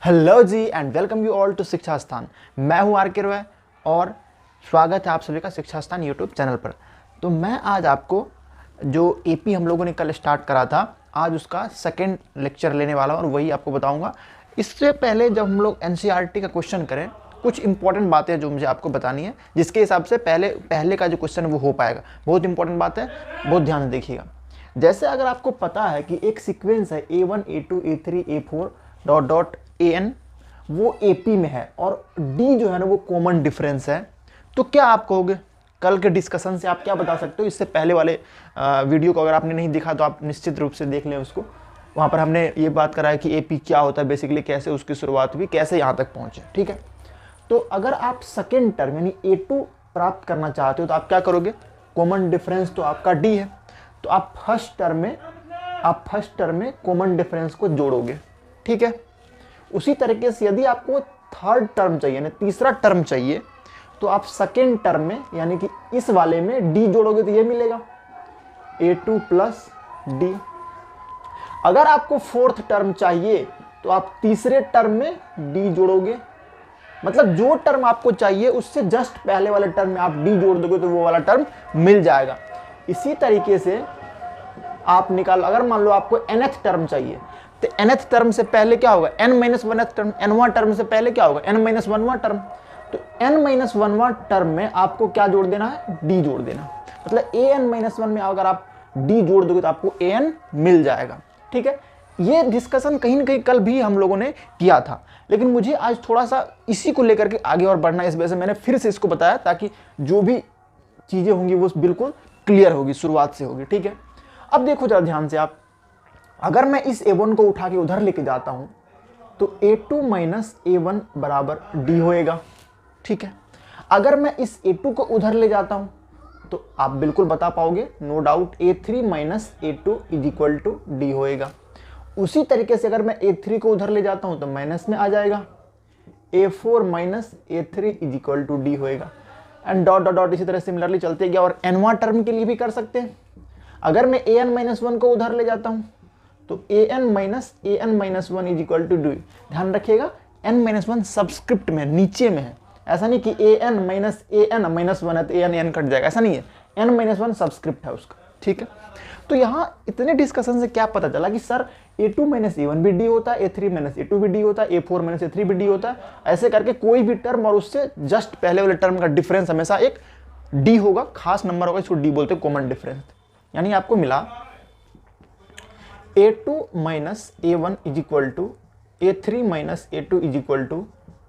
Hello ji and welcome you all to Shiksha Sthan. मैं हूं are के रॉय और स्वागत है आप सभी का शिक्षा स्थान यूट्यूब चैनल पर। तो मैं आज आपको जो एपी हम लोगों ने कल स्टार्ट करा था, आज उसका सेकंड लेक्चर लेने वाला हूं और वही आपको बताऊंगा। इससे पहले जब हम लोग एनसीईआरटी का क्वेश्चन करें, कुछ इंपॉर्टेंट बातें जो मुझे आपको बतानी है, जिसके हिसाब से पहले का जो क्वेश्चन है वो हो पाएगा। बहुत इंपॉर्टेंट बात है, बहुत ध्यान से देखिएगा। जैसे अगर आपको पता है कि एक सीक्वेंस है A1 A2 A3 A4 dot dot AN, वो AP में है और D जो है ना वो कॉमन डिफरेंस है, तो क्या आप कहोगे? कल के डिस्कशन से आप क्या बता सकते हो? इससे पहले वाले वीडियो को अगर आपने नहीं देखा तो आप निश्चित रूप से देख लें उसको। वहाँ पर हमने ये बात करा है कि AP क्या होता है, बेसिकली कैसे उसकी शुरुआत हुई, कैसे यहाँ तक पहुँचे। ठीक है, तो अगर आप सेकेंड टर्म यानी A2 प्राप्त करना चाहते हो तो आप क्या करोगे? कॉमन डिफरेंस तो आपका D है, तो आप फर्स्ट टर्म में कॉमन डिफरेंस को जोड़ोगे। ठीक है, उसी तरीके से यदि आपको थर्ड टर्म चाहिए यानी तीसरा टर्म चाहिए तो आप सेकेंड टर्म में यानी कि इस वाले में D जोड़ोगे तो ये मिलेगा A2 प्लस D। अगर आपको फोर्थ टर्म चाहिए तो आप तीसरे टर्म में D जोड़ोगे, मतलब जो टर्म आपको चाहिए उससे जस्ट पहले वाले टर्म में आप D जोड़ दोगे तो वो वाला टर्म मिल जाएगा। इसी तरीके से आप निकालो, अगर मान लो आपको nth टर्म चाहिए तो nth टर्म से पहले क्या होगा? n-1th term. nवां टर्म से पहले क्या होगा? n-1वां टर्म। तो n-1वां टर्म में आपको क्या जोड़ देना है? D जोड़ देना। मतलब an-1 में अगर आप D जोड़ दोगे तो आपको an मिल जाएगा। ठीक है, ये डिस्कशन कहीं ना कहीं कल भी हम लोगों ने किया था, लेकिन मुझे आज थोड़ा सा इसी को लेकर के आगे और बढ़ना, इस वजह से मैंने फिर से इसको बताया ताकि जो भी चीजें होंगी वो बिल्कुल क्लियर होगी, शुरुआत से होगी। ठीक है, अब देखो जरा ध्यान से आप, अगर मैं इस A1 को उठा के उधर लेके जाता हूं तो A2 माइनस A1 बराबर D होएगा। ठीक है, अगर मैं इस A2 को उधर ले जाता हूं तो आप बिल्कुल बता पाओगे, no doubt, A3 minus A2 is equal to D होएगा। उसी तरीके से अगर मैं A3 को उधर ले जाता हूं तो माइनस में आ जाएगा, A4 minus A3 is equal to D होएगा। एंड डॉट डॉट डॉट इसी तरह सिमिलरली चलते गया। और nवां टर्म के लिए भी कर सकते हैं। अगर मैं an-1 को उधर ले जाता हूं तो an-1 is equal to D। ध्यान रखिएगा, n-1 सबस्क्रिप्ट में, नीचे में है। ऐसा नहीं कि an-1 है तो an कट जाएगा, ऐसा नहीं है। n-1 सबस्क्रिप्ट है उसका। ठीक है, तो यहाँ इतने डिस्कशन से क्या पता चला कि सर A2 माइनस A1 भी D होता है, A3 माइनस A2 भी D होता है, A4 माइनस A3 भी D होता है। ऐसे करके कोई भी टर्म और उससे जस्ट पहले वाले टर्म का डिफरेंस हमेशा एक D होगा, खास नंबर होगा, इसको D बोलते हैं, कॉमन डिफरेंस। यानी आपको मिला A2 minus A1 is equal to A3 minus A2 is equal to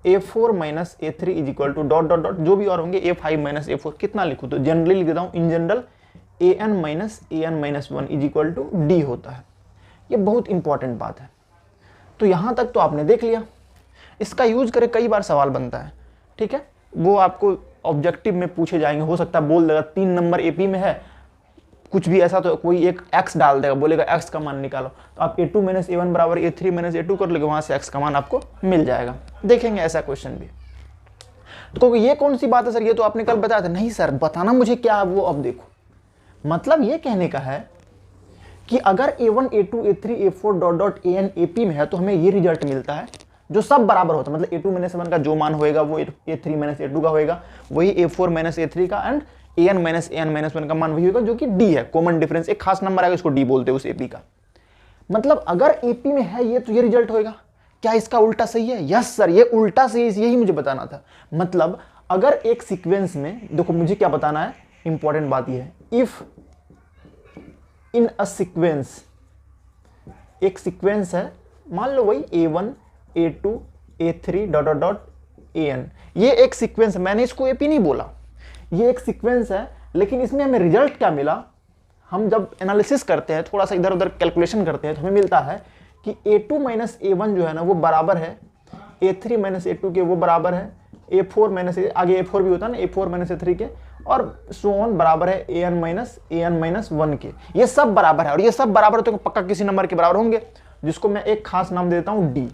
A4 minus A3 is equal to dot dot dot जो भी और होंगे A5 माइनस A4। कितना लिखूं? तो जनरली लिख देता हूं, in general an minus an-1 is equal to D होता है। ये बहुत इंपॉर्टेंट बात है। तो यहां तक तो आपने देख लिया। इसका यूज करके कई बार सवाल बनता है। ठीक है, वो आपको ऑब्जेक्टिव में पूछे जाएंगे, हो सकता है बोल देगा 3 नंबर AP में है, कुछ भी ऐसा, तो कोई एक x डाल देगा, बोलेगा x का मान निकालो, तो आप A2 माइनस A1 बराबर A3 माइनस A2 कर लोगे, वहां से x का मान आपको मिल जाएगा। देखेंगे ऐसा क्वेश्चन भी। तो ये कौन सी बात है सर, ये तो आपने कल बताया था। नहीं सर, बताना मुझे क्या है वो अब देखो। मतलब ये कहने का है कि अगर A1 A2 A3 A4 dot dot AN AP में है तो हमें ये रिजल्ट मिलता है जो सब बराबर होता है। मतलब A2 माइनस A1 का जो मान होएगा वो A3 माइनस A2 का होएगा, वही A4 माइनस A3 का, एंड an माइनस an-1 का मान वही होगा जो कि D है, कॉमन डिफरेंस। एक खास नंबर आएगा, इसको D बोलते हैं उस AP का। मतलब अगर AP में है ये तो ये रिजल्ट होएगा। क्या इसका उल्टा सही है? यस सर, ये उल्टा सही है, यही मुझे बताना था। मतलब अगर एक सीक्वेंस में, देखो मुझे क्या बताना है, इंपॉर्टेंट बात ये है, इफ इन अ सीक्वेंस, एक सीक्वेंस है, मान लो वही A1 A2 A3 dot dot dot AN, ये एक सीक्वेंस है। मैंने इसको AP नहीं बोला, ये एक सीक्वेंस है, लेकिन इसमें हमें रिजल्ट क्या मिला? हम जब एनालिसिस करते हैं, थोड़ा सा इधर उधर कैलकुलेशन करते हैं, तो हमें मिलता है कि A2 माइनस A1 जो है ना वो बराबर है A3 माइनस A2 के, वो बराबर है A4 माइनस, आगे A4 भी होता है ना, A4 माइनस A3 के, और सो ऑन बराबर है an-1 के। ये सब बराबर है, और ये सब बराबर तो पक्का किसी नंबर के बराबर होंगे, जिसको मैं एक खास नाम देता हूं D,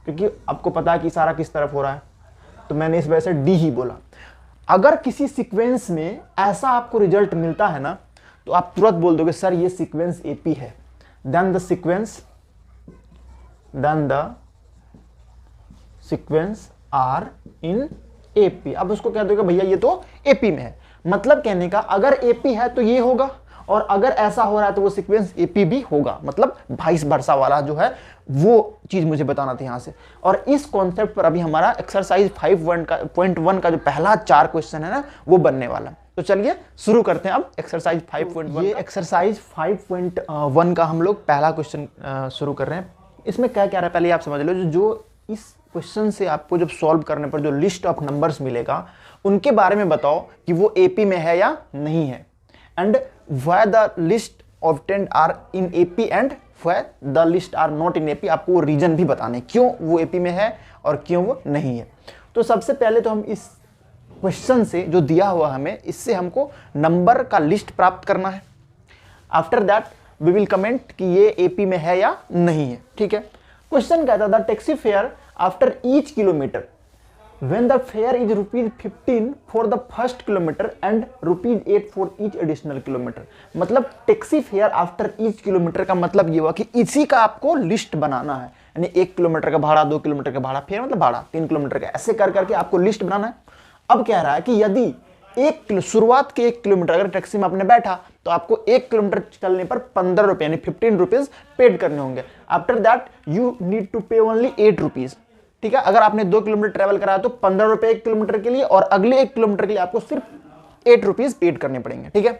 क्योंकि आपको पता है कि सारा किस तरफ हो रहा है, तो मैंने इस वजह से D ही बोला। अगर किसी सीक्वेंस में ऐसा आपको रिजल्ट मिलता है ना, तो आप तुरंत बोल दोगे सर ये सीक्वेंस AP है। Then the sequence are in AP. अब उसको कह दोगे भैया ये तो एपी में है, मतलब कहने का अगर एपी है तो ये होगा, और अगर ऐसा हो रहा है तो वो सीक्वेंस एपी भी होगा, मतलब वाइस वर्सा वाला जो है वो चीज मुझे बताना था यहां से। और इस कॉन्सेप्ट पर अभी हमारा एक्सरसाइज 5.1 का जो पहला 4 क्वेश्चन है ना वो बनने वाला। तो चलिए शुरू करते हैं अब एक्सरसाइज 5.1। ये एक्सरसाइज 5.1 का हम लोग पहला क्वेश्चन शुरू कर रहे हैं। इसमें क्या क्या रहा है पहले आप समझ लो। जो इस क्वेश्चन से आपको जब सॉल्व करने पर जो लिस्ट ऑफ नंबर्स मिलेगा उनके बारे में बताओ कि वो एपी में है या नहीं है, and why the list obtained are in AP and why the list are not in AP. आपको रीजन भी बताने क्यों वो एपी में है और क्यों वो नहीं है। तो सबसे पहले तो हम इस क्वेश्चन से जो दिया हुआ हमें, इससे हमको नंबर का लिस्ट प्राप्त करना है। After that we will comment कि ये एपी में है या नहीं है। ठीक है, क्वेश्चन कहता था taxi fare after each kilometre when the fare is ₹15 for the first kilometer and ₹8 for each additional kilometer। मतलब taxi fare after each kilometre का मतलब ये हुआ कि इसी का आपको लिस्ट बनाना है, यानी 1 किलोमीटर का भाड़ा, 2 किलोमीटर का भाड़ा, फेयर मतलब भाड़ा, 3 किलोमीटर का, ऐसे कर करके आपको लिस्ट बनाना है। अब कह रहा है कि यदि शुरुआत के 1 किलोमीटर अगर टैक्सी में आपने बैठा तो आपको 1 किलोमीटर चलने पर 15 रुपए यानी 15 रुपीज पेड करने होंगे। After that you need to pay only 8 rupees. ठीक है, अगर आपने 2 किलोमीटर ट्रेवल कराया तो 15 रुपए 1 किलोमीटर के लिए, और अगले 1 किलोमीटर के लिए आपको सिर्फ 8 रुपीज पेड करने पड़ेंगे। ठीक है,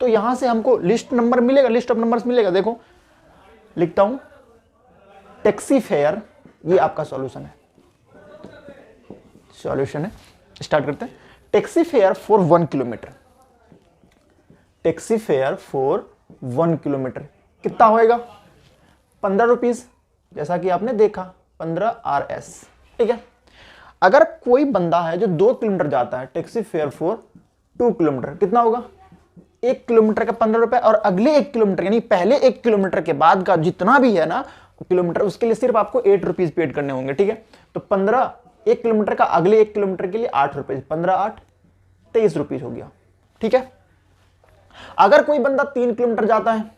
तो यहां से हमको लिस्ट नंबर मिलेगा, लिस्ट ऑफ नंबर्स मिलेगा। देखो लिखता हूं टैक्सी फेयर, ये आपका सॉल्यूशन है, स्टार्ट करते हैं। Taxi fare for 1 kilometre, taxi fare for 1 kilometre कितना होएगा? 15 रुपीज, जैसा कि आपने देखा 15 RS। ठीक है, अगर कोई बंदा है जो 2 किलोमीटर जाता है, टैक्सी फेयर फॉर 2 किलोमीटर कितना होगा? 1 किलोमीटर का 15 रुपए, और अगले 1 किलोमीटर यानी पहले 1 किलोमीटर के बाद का जितना भी है ना किलोमीटर, उसके लिए सिर्फ आपको 8 रुपीज पेड करने होंगे। ठीक है, तो 15 1 किलोमीटर का, अगले 1 किलोमीटर के लिए 8 रुपीज, 15 8 23 रुपीज हो गया। ठीक है, अगर कोई बंदा 3 किलोमीटर जाता है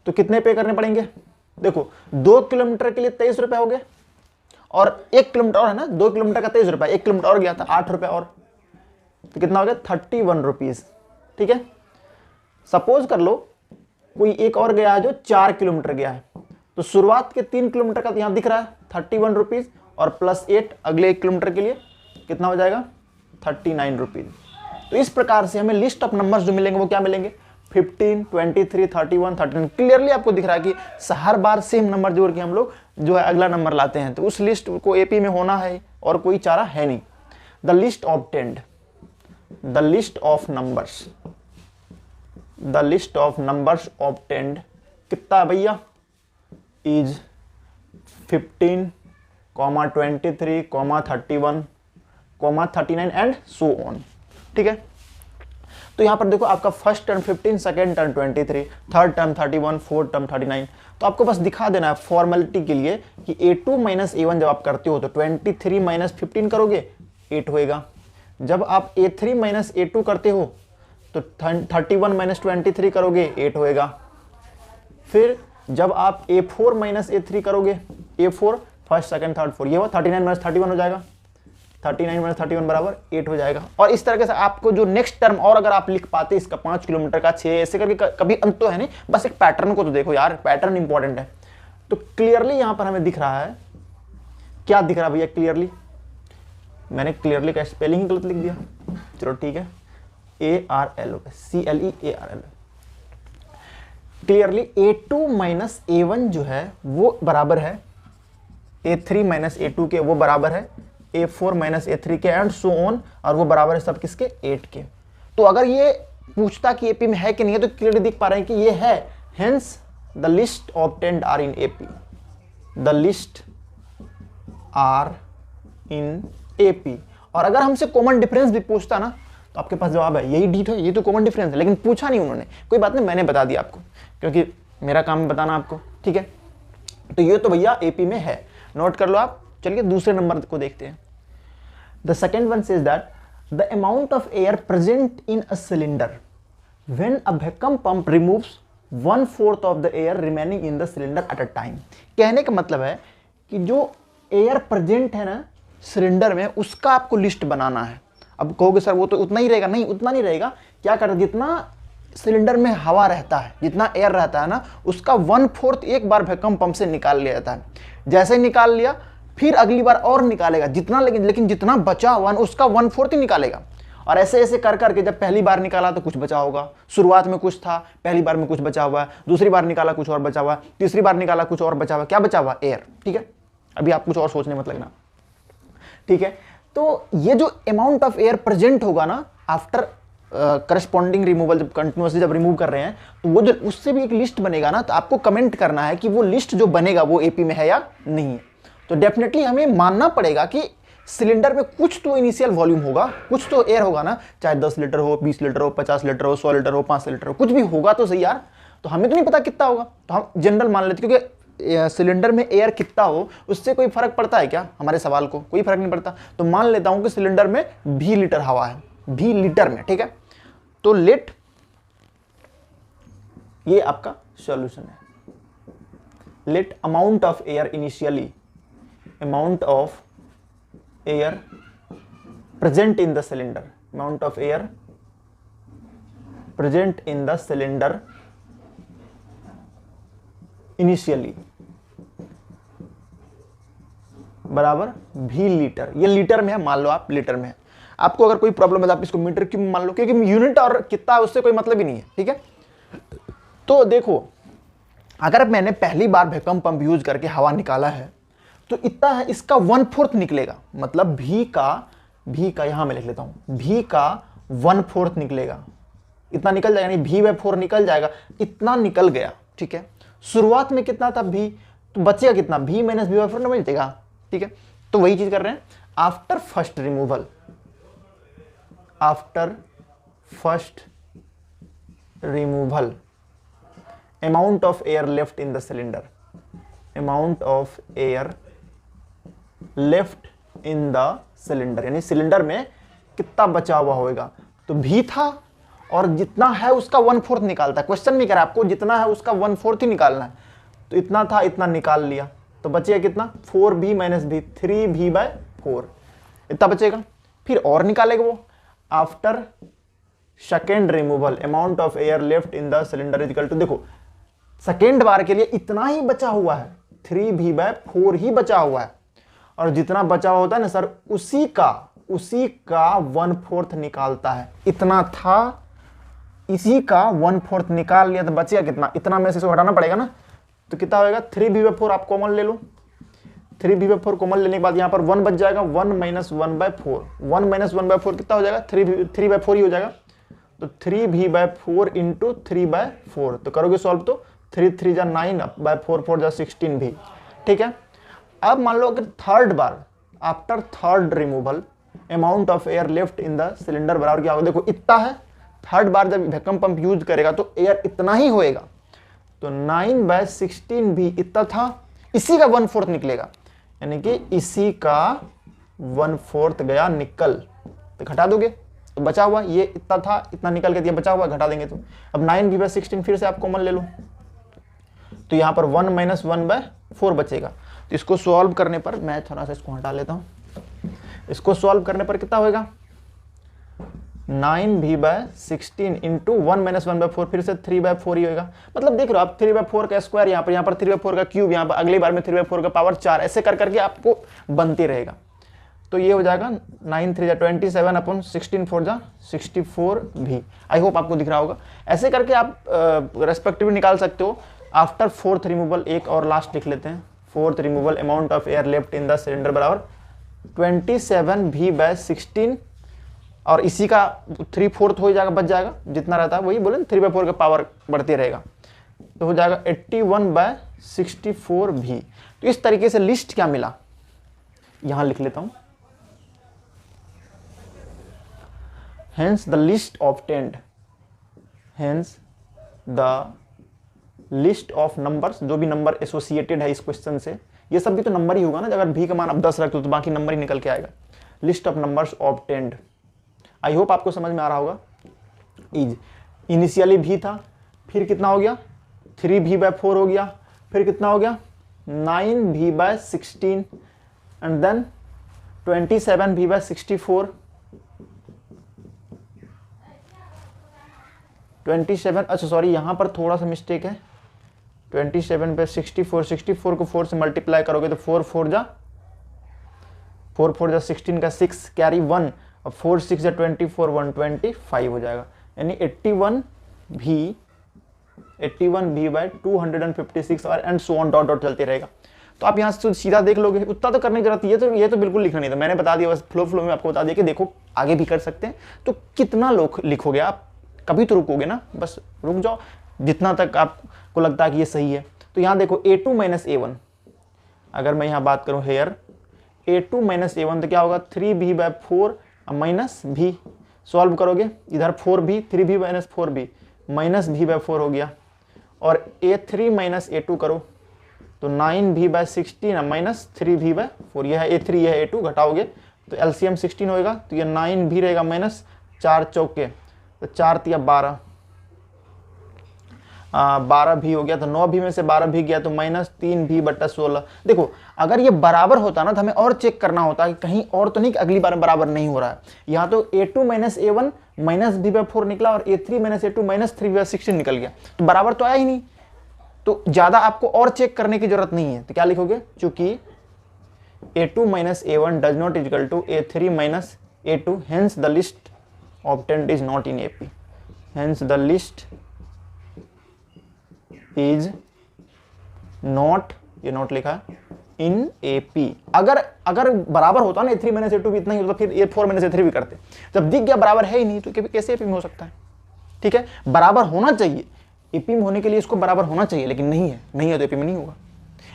तो कितने पे करने पड़ेंगे? देखो 2 किलोमीटर के लिए 23 रुपए हो गए, और 1 किलोमीटर और है ना, 2 किलोमीटर का 23 रुपए, 1 किलोमीटर और गया था 8 रुपए और, तो कितना हो गया? 31 रुपीज। ठीक है, सपोज कर लो कोई एक और गया है जो 4 किलोमीटर गया है, तो शुरुआत के 3 किलोमीटर का यहां दिख रहा है 31 रुपीज, और प्लस 8 अगले 1 किलोमीटर के लिए कितना हो जाएगा? 39 रुपीज। तो इस प्रकार से हमें लिस्ट ऑफ नंबर्स जो मिलेंगे वो क्या मिलेंगे? 15, 23, 31, 39। क्लियरली आपको दिख रहा है कि हर बार सेम नंबर जोड़ के हम लोग जो है अगला नंबर लाते हैं, तो उस लिस्ट को एपी में होना है और कोई चारा है नहीं। The list obtained, the list of numbers, the list of numbers obtained कितना है भैया? Is 15, 23, 31, 39 and so on. ठीक है, तो यहां पर देखो आपका first term 15, second term 23, third term 31, fourth term 39। तो आपको बस दिखा देना है फॉर्मेलिटी के लिए कि A2 माइनस A1 जब आप करते हो तो 23 माइनस 15 करोगे 8 होएगा। जब आप A3 माइनस A2 करते हो तो 31 माइनस 23 करोगे 8 होएगा। फिर जब आप A4 माइनस A3 करोगे, A4 first second third fourth, ये हुआ 39 माइनस 31 हो जाएगा, 39 माइनस 31 बराबर 8 हो जाएगा। और इस तरीके से आपको जो नेक्स्ट टर्म और अगर आप लिख पाते इसका 5 किलोमीटर का 6, ऐसे करके कभी अंत तो है नहीं, बस एक पैटर्न को तो देखो यार, पैटर्न इंपॉर्टेंट है। तो क्लियरली यहां पर हमें दिख रहा है, क्या दिख रहा है भैया? क्लियरली मैंने क्लियरली का स्पेलिंग ही गलत लिख दिया, चलो ठीक है, ARL CLEARL। Clearly A2 minus A1 जो है वो बराबर है A3 माइनस A2 के, वो बराबर है A4 माइनस A3 के, एंड सो ऑन, और वो बराबर है सब किसके? 8 के। तो अगर ये पूछता कि एपी में है कि नहीं है तो क्लियरली दिख पा रहे हैं कि ये है, hence the list obtained are in AP, the list are in AP. और अगर हमसे कॉमन डिफरेंस भी पूछता ना तो आपके पास जवाब है, यही डीट है, ये तो कॉमन डिफरेंस है, लेकिन पूछा नहीं उन्होंने, कोई बात नहीं, मैंने बता दिया आपको, क्योंकि मेरा काम है बताना आपको। ठीक है, तो ये तो भैया एपी में है, नोट कर लो आप। चलिए दूसरे नंबर को देखते हैं। The second one says that the amount of air present in a cylinder when a vacuum pump removes 1/4 of the air remaining in the cylinder at a time। कहने का मतलब है कि जो एयर प्रेजेंट है ना सिलेंडर में, उसका आपको लिस्ट बनाना है। अब कहोगे सर वो तो उतना ही रहेगा, नहीं उतना नहीं रहेगा। क्या कर, जितना सिलेंडर में हवा रहता है, जितना एयर रहता है ना, उसका 1/4 एक बार वैक्यूम पंप से निकाल लिया जाता है। जैसे निकाल लिया फिर अगली बार और निकालेगा जितना, लेकिन जितना बचा हुआ उसका 1/4 ही निकालेगा। और ऐसे ऐसे कर करके जब पहली बार निकाला तो कुछ बचा होगा, शुरुआत में कुछ था, पहली बार में कुछ बचा हुआ है, दूसरी बार निकाला कुछ और बचा हुआ है, तीसरी बार निकाला कुछ और बचा हुआ है। क्या बचा हुआ? एयर। ठीक है, अभी आप कुछ और सोचने मत लगना। ठीक है, तो ये जो अमाउंट ऑफ एयर प्रेजेंट होगा ना आफ्टर करस्पॉन्डिंग रिमूवल, जब कंटिन्यूसली जब रिमूव कर रहे हैं तो वो जो उससे भी एक लिस्ट बनेगा ना, तो आपको कमेंट करना है कि वो लिस्ट जो बनेगा वो एपी में है या नहीं है। तो डेफिनेटली हमें मानना पड़ेगा कि सिलेंडर में कुछ तो इनिशियल वॉल्यूम होगा, कुछ तो एयर होगा ना, चाहे 10 लीटर हो, 20 लीटर हो, 50 लीटर हो, 100 लीटर हो, 5 लीटर हो, कुछ भी होगा तो सही यार। तो हमें तो नहीं पता कितना होगा, तो हम जनरल मान लेते, क्योंकि सिलेंडर में एयर कितना हो उससे कोई फर्क पड़ता है क्या? हमारे सवाल को कोई फर्क नहीं पड़ता। तो मान लेता हूं कि सिलेंडर में 20 लीटर हवा है, 20 लीटर में। ठीक है, तो लेट, ये आपका सॉल्यूशन है। Let amount of air initially, amount of air present in the cylinder, amount of air present in the cylinder initially बराबर V लीटर। ये लीटर में है, मान लो आप लीटर में है। आपको अगर कोई प्रॉब्लम है तो आप इसको मीटर क्यूब मान लो, क्योंकि यूनिट और कितना है उससे कोई मतलब ही नहीं है। ठीक है, तो देखो अगर मैंने पहली बार वैक्यूम पंप यूज करके हवा निकाला है तो इतना है, इसका 1/4 निकलेगा। मतलब भी का यहां मैं लिख लेता हूं, भी का 1/4 निकलेगा, इतना निकल जाएगा, यानी V/4 निकल जाएगा, इतना निकल गया। ठीक है, शुरुआत में कितना था भी, तो बचेगा कितना, V - V/4 ना मिल जाएगा। ठीक है, तो वही चीज कर रहे हैं। After first removal, after first removal, amount of air left in the cylinder, amount of air left in the cylinder, यानी सिलेंडर में कितना बचा हुआ होगा। तो भी था और जितना है उसका 1/4 निकालता है। क्वेश्चन में कह रहा है आपको जितना है उसका 1/4 ही निकालना है। तो इतना था, इतना निकाल लिया, तो बचेगा कितना, 4V - V, 3V/4, इतना बचेगा। फिर और निकालेगा वो, after second removal amount of air left in the cylinder is equal to, देखो सेकेंड बार के लिए इतना ही बचा हुआ है, 3V/4 ही बचा हुआ है। और जितना बचा हुआ होता है ना सर, उसी का 1/4 निकालता है। इतना था, इसी का 1/4 निकाल लिया, तो बचेगा कितना, इतना में से इसको हटाना पड़ेगा ना, तो कितना होगा, 3V/4 आप कॉमन ले लो। 3V/4 कॉमन लेने के बाद यहाँ पर 1 बच जाएगा, 1 - 1/4, 1 - 1/4 कितना हो जाएगा, 3/4 ही हो जाएगा। तो 3V/4 इंटू 3/4, तो करोगे सॉल्व तो 3 - 3 = 9/4 4 = 16 भी। ठीक है, अब मान लो अगर third bar after third removal amount of air left in the cylinder बराबर क्या होगा, देखो इतना है। थर्ड बार जब वैक्यूम पंप यूज करेगा तो एयर इतना ही होएगा, तो 9/16 भी इतना था, इसी का 1/4 निकलेगा, यानी कि इसी का 1/4 गया निकल। तो घटा दोगे तो बचा हुआ ये इतना था, इतना निकल के दिया, बचा हुआ घटा देंगे। तो अब 9V/16 फिर से आप कॉमन ले लो, तो यहां पर 1 - 1/4 बचेगा। तो इसको सॉल्व करने पर, मैं थोड़ा सा इसको हटा लेता हूं, इसको सॉल्व करने पर कितना होएगा, 9V/16 इंटू 1 - 1/4, फिर से 3/4 ही होगा। मतलब देख रहे हो आप, 3/4 का स्क्वायर यहाँ पर 3/4 का क्यूब, यहाँ पर अगली बार में 3/4 का पावर 4, ऐसे कर करके आपको बनते रहेगा। तो ये हो जाएगा 9 - 3 = 27/16 4 = 64 भी। आई होप आपको दिख रहा होगा। ऐसे करके आप रेस्पेक्टिव निकाल सकते हो। आफ्टर फोर्थ रिमूवल, एक और लास्ट लिख लेते हैं, fourth removal amount of air left in the cylinder बराबर 27V/16, और इसी का 3/4 हो जाएगा, बच जाएगा, जितना रहता है वही बोले 3/4 का पावर बढ़ते रहेगा, तो हो जाएगा 81/64 भी। तो इस तरीके से लिस्ट क्या मिला, यहां लिख लेता हूं। Hence the list obtained, hence the list of numbers, जो भी नंबर एसोसिएटेड है इस क्वेश्चन से, ये सब भी तो नंबर ही होगा ना। अगर भी का मान अब 10 रख दो तो बाकी नंबर ही निकल के आएगा। List of numbers obtained, I hope आपको समझ में आ रहा होगा। इज इनिशियली भी था, फिर कितना हो गया, 3V/4 हो गया, फिर कितना हो गया 9V/16, एंड देन 27v/64, 27, अच्छा सॉरी यहाँ पर थोड़ा सा मिस्टेक है, 27 पे 64, 64 को 4 से मल्टीप्लाई करोगे तो 4 4 जा 16 का 6 कैरी 1 और 4 6 जा 24 125 हो जाएगा, यानी 81v/256 और and so on dot dot चलते रहेगा। तो आप यहाँ से सीधा देख लोगे, उतना तो करने की जरूरत है, ये तो बिल्कुल लिखना नहीं था, मैंने बता दिया, बस फ्लो में आपको बता दिया कि देखो आगे भी कर सकते हैं। तो कितना लिखोगे आप, कभी तो रुकोगे ना, बस रुक जाओ जितना तक आपको लगता है कि ये सही है। तो यहाँ देखो a2 - a1, अगर मैं यहाँ बात करूँ हेयर a2 - a1 तो क्या होगा 3b/4 माइनस भी, सॉल्व करोगे इधर 4b 3b - 4b minus b/4 हो गया, और a3 - a2 करो तो 9b/16 माइनस 3b/4, यह है a3 यह है a2, घटाओगे तो एलसीएम 16 होएगा, तो ये 9 भी रहेगा माइनस 4 चौके तो 4 तिया 12, 12 भी हो गया, तो 9 भी में से 12 भी गया तो माइनस 3b/16। देखो अगर ये बराबर होता ना तो हमें और चेक करना होता कि कहीं और तो नहीं कि अगली बार बराबर नहीं हो रहा है। यहाँ तो a2 - a1 माइनस b/4 निकला और a3 - a2 माइनस 3b/16 निकल गया, तो बराबर तो आया ही नहीं। तो ज्यादा आपको और चेक करने की जरूरत नहीं है, तो क्या लिखोगे, चूंकि a2 - a1 does not equal to a3 - a2, hence the list obtained is not in AP, hence the list is not, ये नोट लिखा in AP। अगर बराबर होता ना a3 - a2 भी इतना ही होता, फिर a4 - a3 भी करते। जब दिख गया बराबर है ही नहीं तो कैसे AP में हो सकता है। ठीक है, बराबर होना चाहिए, AP में होने के लिए इसको बराबर होना चाहिए, लेकिन नहीं है तो AP में नहीं होगा।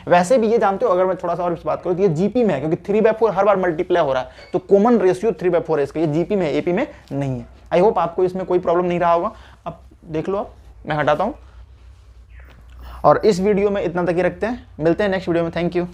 वैसे भी ये जानते हो, अगर मैं थोड़ा सा और इस बात करूँ तो ये जीपी में है, क्योंकि 3/4 हर बार मल्टीप्लाई हो रहा है, तो कॉमन रेशियो 3/4 है इसका, ये जीपी में है, एपी में नहीं है। आई होप आपको इसमें कोई प्रॉब्लम नहीं रहा होगा। अब देख लो, आप मैं हटाता हूँ और इस वीडियो में इतना तक ही रखते हैं, मिलते हैं नेक्स्ट वीडियो में। Thank you.